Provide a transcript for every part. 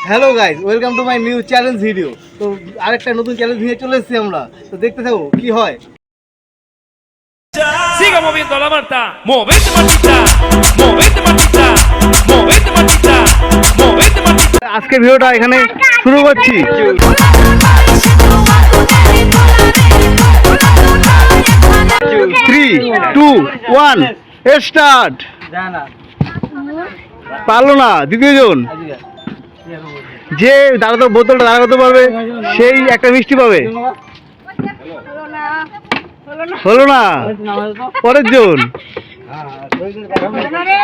Hello guys, welcome to my new challenge video. তো আরেকটা নতুন চ্যালেঞ্জ নিয়ে চলে এসেছি আমরা। তো দেখতে থাকো কি হয়। Siga moviendo la Marta, movete Martita, movete Martita, movete Martita, movete Martita. আজকে ভিডিওটা এখানে শুরু করছি। 3, 2, 1 স্টার্ট। পারলো না দ্বিতীয় জন, যে দাঁড়াতে বোতলটা দাঁড়াতে পারবে সেই একটা মিষ্টি পাবে। হলো না, পরের জন।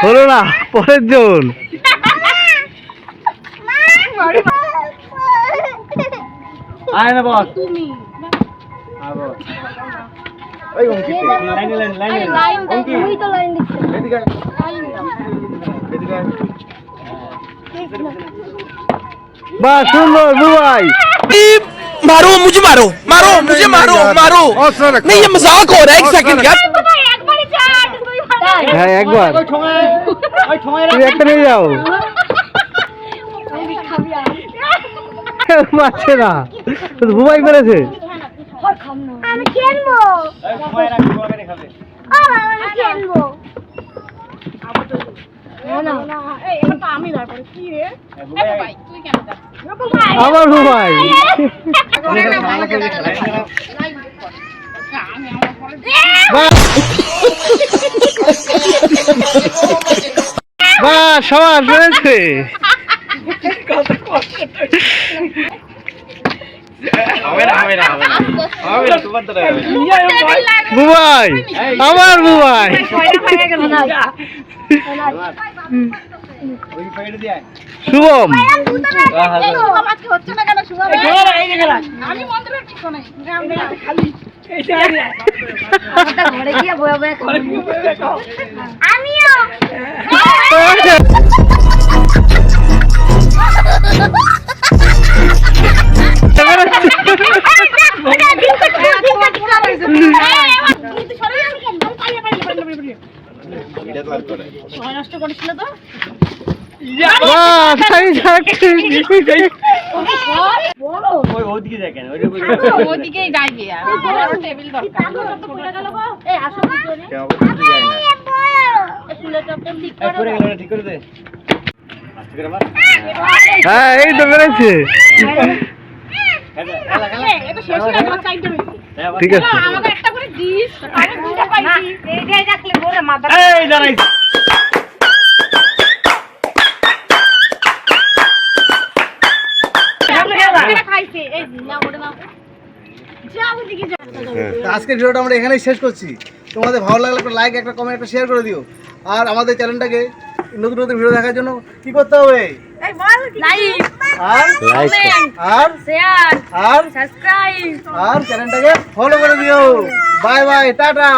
হলো না, পরের জন। বাহ, সুন্দর বুবাই। मारो मुझे, मारो मारो मुझे, मारो मारो। नहीं ये मजाक हो रहा है, एक सेकंड यार। হ্যাঁ, একবার তুমি একটা নিয়ে যাও। পাচ্ছে না, বুবাই করেছে। আমি খেলবো। আমি খেলবো। আমার বুবাই। বাহ, সবার রয়েছে। বুবাই, আমার বুবাই। শুভম, হ্যাঁ এই তো পেরেছে। ঠিক আছে, আজকের ভিডিওটা আমরা এখানেই শেষ করছি। তোমাদের ভালো লাগলে একটা লাইক, একটা কমেন্ট, একটা শেয়ার করে দিও। আর আমাদের চ্যানেলটাকে নতুন নতুন ভিডিও দেখার জন্য কি করতে হবে? আর চ্যানেলটাকে ফলো করে দিও। Bye bye, tata.